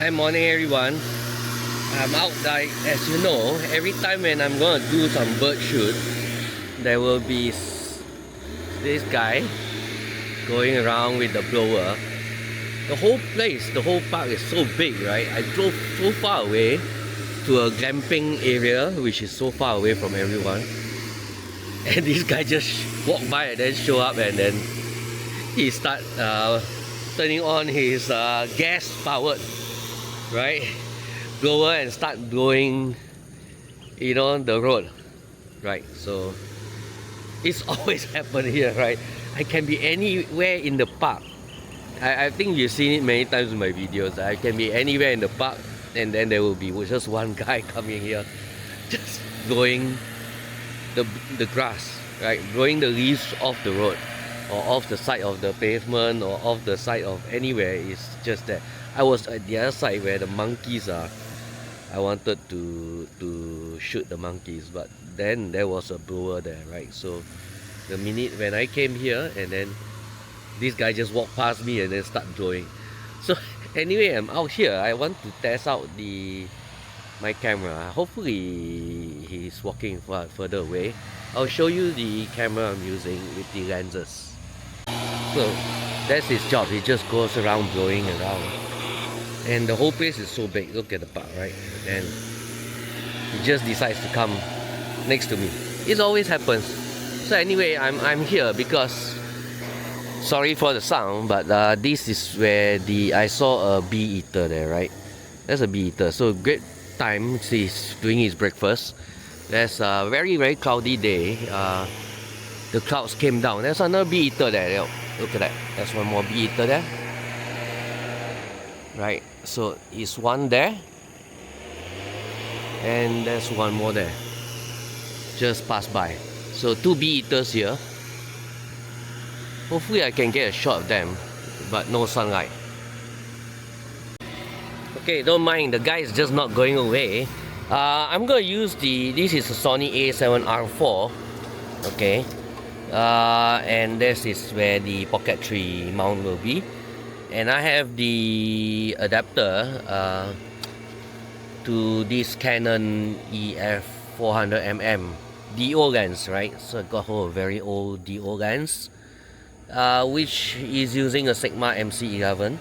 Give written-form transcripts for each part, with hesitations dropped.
Hi, morning everyone. I'm out, like, as you know, every time when I'm gonna do some bird shoot, there will be this guy going around with the blower. The whole place, the whole park is so big, right? I drove so far away to a glamping area which is so far away from everyone, and this guy just walked by and then show up, and then he start turning on his gas powered, right, blower and start blowing, you know, the road, right? So it's always happen here, right? I can be anywhere in the park. I think you've seen it many times in my videos. I can be anywhere in the park, and then there will be just one guy coming here just blowing the grass, right? Blowing the leaves off the road, or off the side of the pavement, or off the side of anywhere. It's just that I was at the other side where the monkeys are. I wanted to shoot the monkeys, but then there was a blower there, right? So the minute when I came here, and then this guy just walked past me and then start blowing. So anyway, I'm out here. I want to test out my camera. Hopefully he's walking further away. I'll show you the camera I'm using with the lenses. So that's his job. He just goes around blowing around, and the whole place is so big. Look at the park, right? And he just decides to come next to me. It always happens. So anyway, I'm here because, sorry for the sound, but this is where I saw a bee eater there, right? There's a bee eater. So great time. He's doing his breakfast. There's a very cloudy day. The clouds came down. There's another bee eater there. Look at that. There's one more bee eater there. Right. So it's one there, and there's one more there. Just passed by. So two bee eaters here. Hopefully I can get a shot of them, but no sunlight. Okay, don't mind, the guy is just not going away. I'm gonna use this is a Sony A7R IV. Okay, and this is where the Pocket 3 mount will be, and I have the adapter to this Canon EF 400mm DO lens, right? So I got hold of a very old DO lens, which is using a Sigma MC11,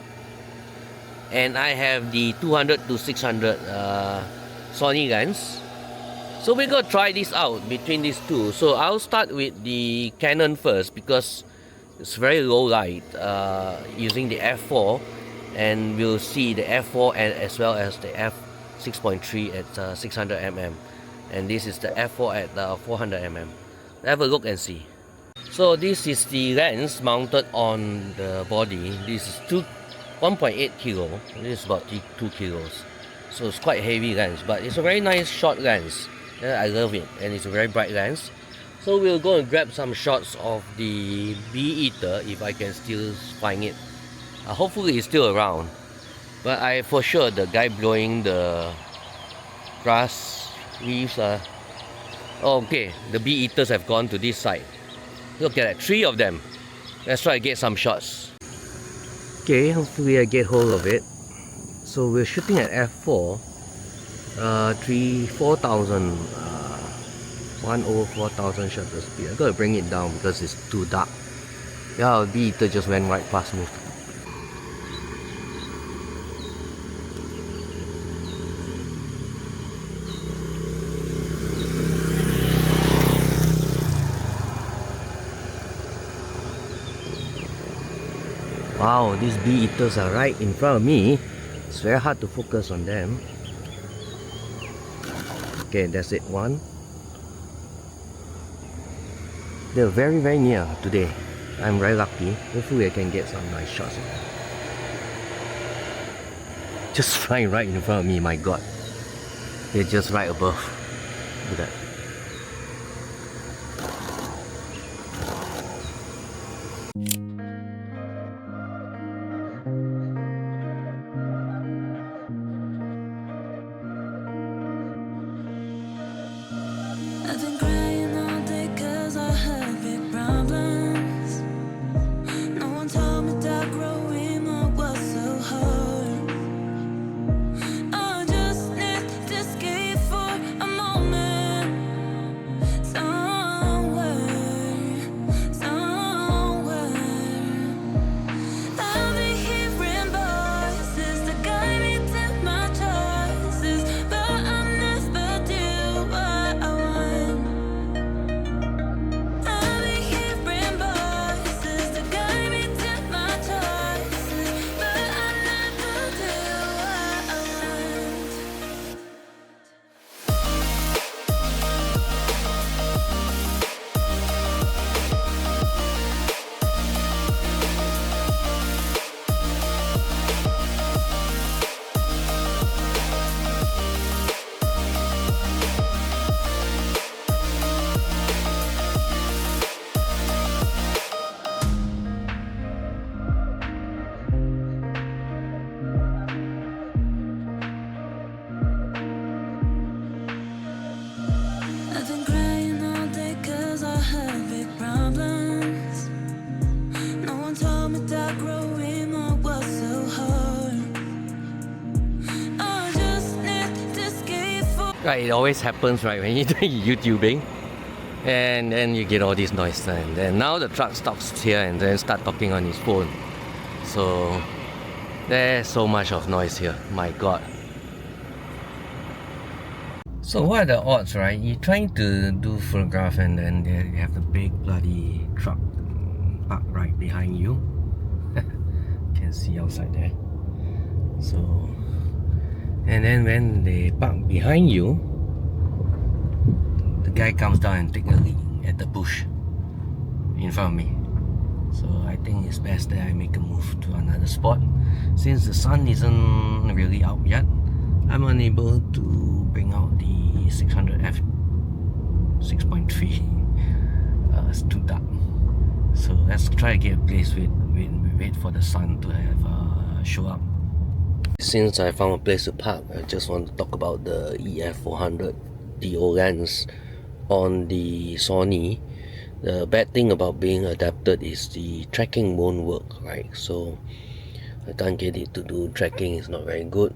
and I have the 200-600 Sony lens. So we're gonna try this out between these two. So I'll start with the Canon first because it's very low light, using the f4, and we'll see the f4 and as well as the f6.3 at 600mm, and this is the f4 at 400mm. Have a look and see. So this is the lens mounted on the body. This is 1.8 kilo. This is about 2 kilos. So it's quite heavy lens, but it's a very nice short lens. I love it, and it's a very bright lens. So we'll go and grab some shots of the bee eater if I can still find it. Hopefully it's still around. But for sure the guy blowing the grass leaves are... Okay, the bee eaters have gone to this side. Look at that, 3 of them. Let's try to get some shots. Okay, hopefully I get hold of it. So we're shooting at f4, 4,000 shutter speed. I gotta bring it down because it's too dark. Yeah, the bee eater just went right past me. Wow, these bee eaters are right in front of me. It's very hard to focus on them. Okay, that's it, one. They're very near today. I'm very lucky. Hopefully I can get some nice shots of them. Just flying right in front of me, my god. They're just right above. Look at that. I've been crying all day 'cause I had big problems. No one told me that growing up was so hard. Right, it always happens, right, when you're doing YouTubing, and then you get all this noise, and then now the truck stops here and then start talking on his phone. So there's so much of noise here, my god. So what are the odds, right? You're trying to do photograph and then there you have the big bloody truck parked right behind you. Can see outside there. So, and then when they park behind you, the guy comes down and takes a leak at the bush in front of me. So I think it's best that I make a move to another spot. Since the sun isn't really out yet, I'm unable to bring out the 600 f/6.3. It's too dark. So let's try to get a place wait for the sun to have show up. Since I found a place to park, I just want to talk about the EF 400 DO lens on the Sony. The bad thing about being adapted is the tracking won't work, right? So I can't get it to do tracking, it's not very good.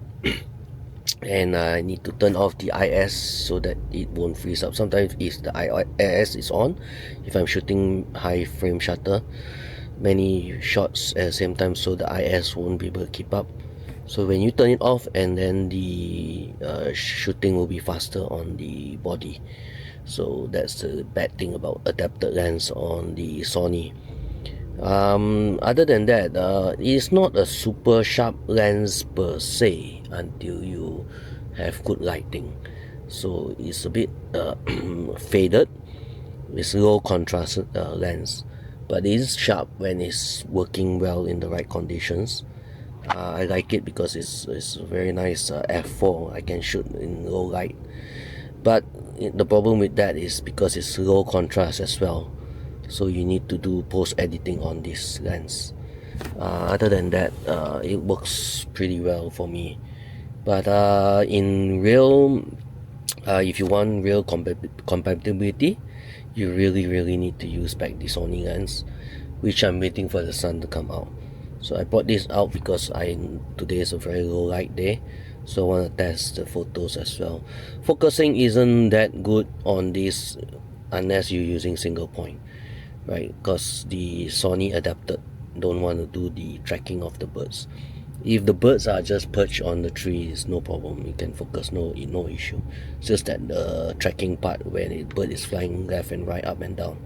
And I need to turn off the IS so that it won't freeze up. Sometimes if the IS is on, if I'm shooting high frame shutter, many shots at the same time, so the IS won't be able to keep up. So when you turn it off, and then the shooting will be faster on the body. So that's the bad thing about adapted lens on the Sony. Other than that, it's not a super sharp lens per se until you have good lighting. So it's a bit faded. It's low contrast lens, but it is sharp when it's working well in the right conditions. I like it because it's a very nice f4. I can shoot in low light, but the problem with that is because it's low contrast as well, so you need to do post editing on this lens. Other than that, it works pretty well for me. But in real, if you want real compatibility, you really need to use back the Sony lens, which I'm waiting for the sun to come out. So I brought this out because today is a very low light day, so I want to test the photos as well. Focusing isn't that good on this unless you're using single point, right? Because the Sony adapted don't want to do the tracking of the birds. If the birds are just perched on the tree, it's no problem, you can focus, no issue. It's just that the tracking part where the bird is flying left and right, up and down,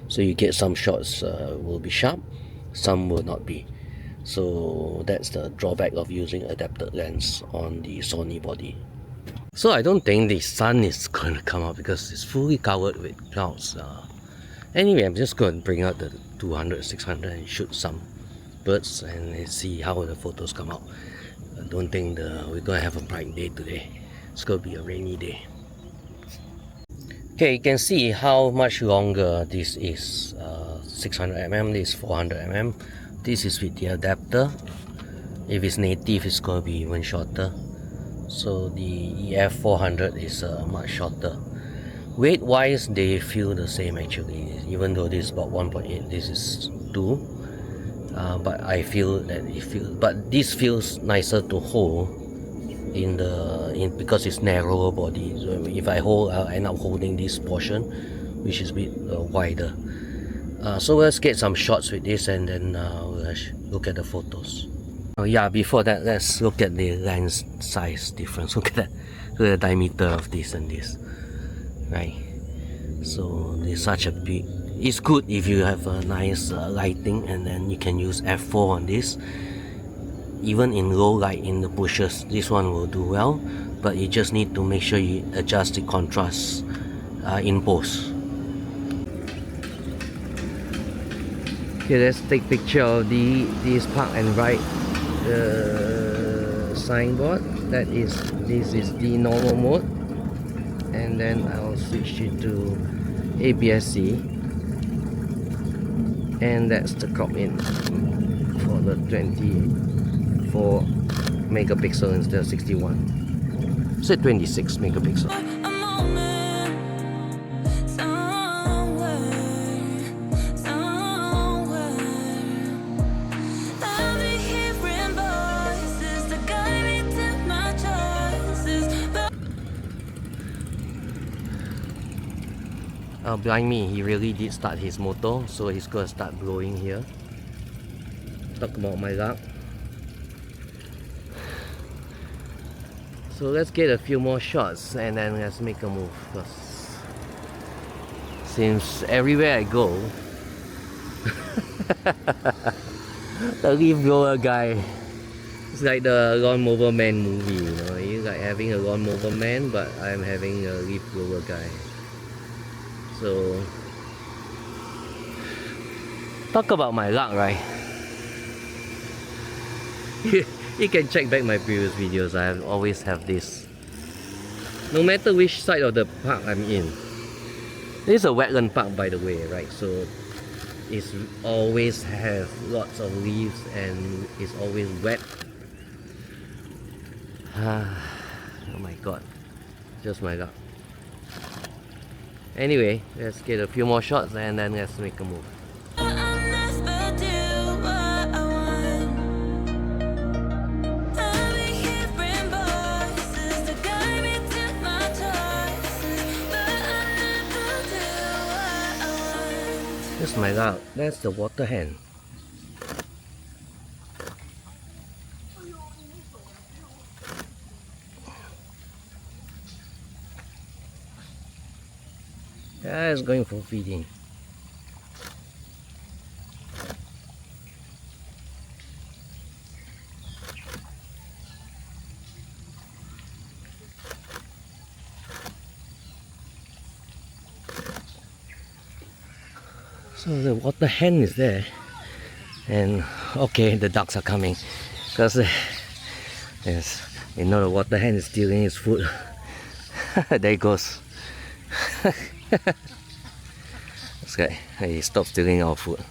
so you get some shots will be sharp, some will not be. So that's the drawback of using adapted lens on the Sony body. So I don't think the sun is going to come out because it's fully covered with clouds. Anyway, I'm just going to bring out the 200, 600 and shoot some birds and see how the photos come out. I don't think we're going to have a bright day today. It's going to be a rainy day. Okay, you can see how much longer this is. 600mm, this is 400mm. This is with the adapter. If it's native, it's going to be even shorter. So the EF 400 is much shorter. Weight wise, they feel the same actually, even though this is about 1.8, this is 2. But I feel that but this feels nicer to hold because it's narrower body. So if I hold, I'll end up holding this portion, which is a bit wider. So let's get some shots with this and then we'll look at the photos. Oh yeah, before that, let's look at the lens size difference. Look at that, look at the diameter of this and this, right? So there's such a big. It's good if you have a nice lighting, and then you can use f4 on this. Even in low light in the bushes, this one will do well, but you just need to make sure you adjust the contrast in post. Okay, let's take picture of this park and ride the signboard. This is the normal mode, and then I'll switch it to APS-C, and that's the crop in for the 24 megapixel instead of 61. Say 26 megapixel. behind me, he really did start his motor, so he's gonna start blowing here. Talk about my luck. So let's get a few more shots and then let's make a move, because seems everywhere I go the leaf blower guy, it's like the lawnmower man movie, you know, you like having a lawnmower man, but I'm having a leaf blower guy. So talk about my luck, right? You can check back my previous videos. I always have this, no matter which side of the park I'm in. This is a wetland park, by the way, right? So it's always have lots of leaves and it's always wet. Oh my god, just my luck. Anyway, let's get a few more shots and then let's make a move. That's my luck. That's the water hen. Yeah, it's going for feeding. So the water hen is there, and okay, the ducks are coming, because yes, you know, the water hen is stealing his food. There he goes. This guy, he stopped stealing our food.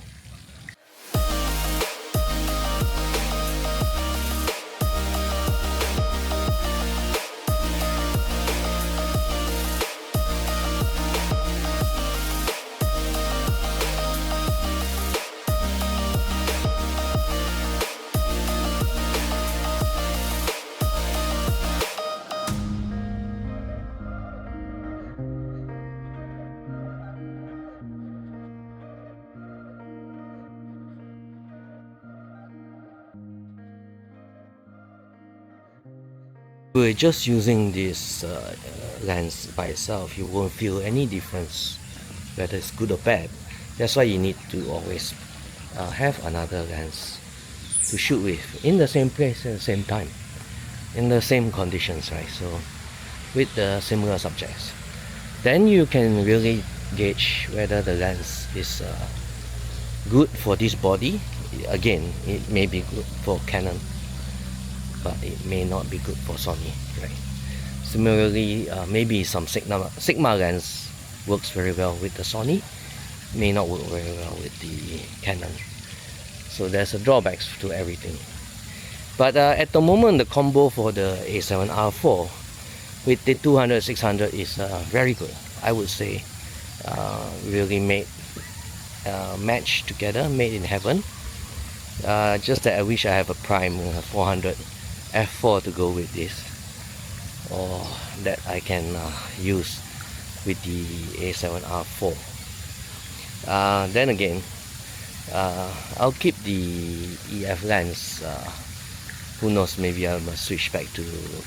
We're just using this lens by itself, you won't feel any difference whether it's good or bad. That's why you need to always have another lens to shoot with in the same place at the same time, in the same conditions, right? So with the similar subjects, then you can really gauge whether the lens is good for this body. Again, it may be good for Canon, but it may not be good for Sony, right? Similarly, maybe some Sigma lens works very well with the Sony, may not work very well with the Canon. So there's a drawbacks to everything. But at the moment, the combo for the A7R IV with the 200-600 is very good. I would say really made match together, made in heaven. Just that I wish I have a prime 400 f4 to go with this, or that I can use with the A7R IV. Then again, I'll keep the EF lens. Who knows, maybe I must switch back to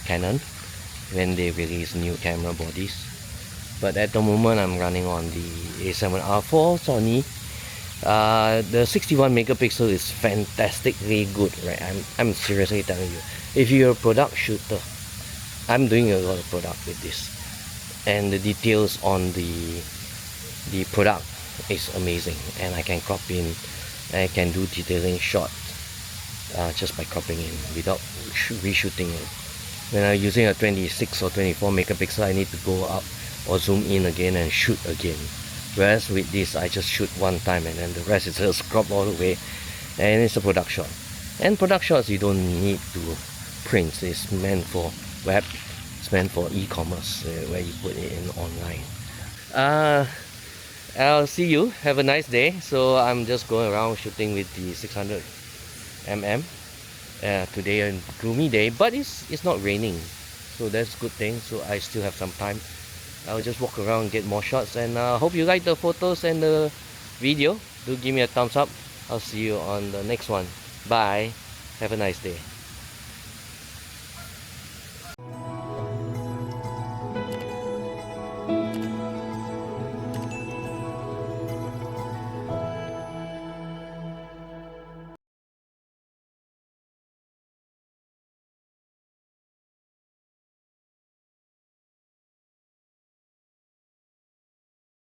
Canon when they release new camera bodies. But at the moment I'm running on the A7R IV Sony. The 61 megapixel is fantastically good, right? I'm seriously telling you. If you're a product shooter, I'm doing a lot of product with this, and the details on the product is amazing, and I can crop in, I can do detailing shot just by cropping in without reshooting it. When I'm using a 26 or 24 megapixel, I need to go up or zoom in again and shoot again. Whereas with this, I just shoot one time and then the rest is just crop all the way, and it's a product shot. And product shots, you don't need to print. It's meant for web, it's meant for e-commerce, where you put it in online. I'll see you, have a nice day. So I'm just going around shooting with the 600mm. Today a gloomy day, but it's not raining, so that's a good thing. So I still have some time I'll just walk around and get more shots. And hope you like the photos and the video. Do give me a thumbs up. I'll see you on the next one. Bye. Have a nice day.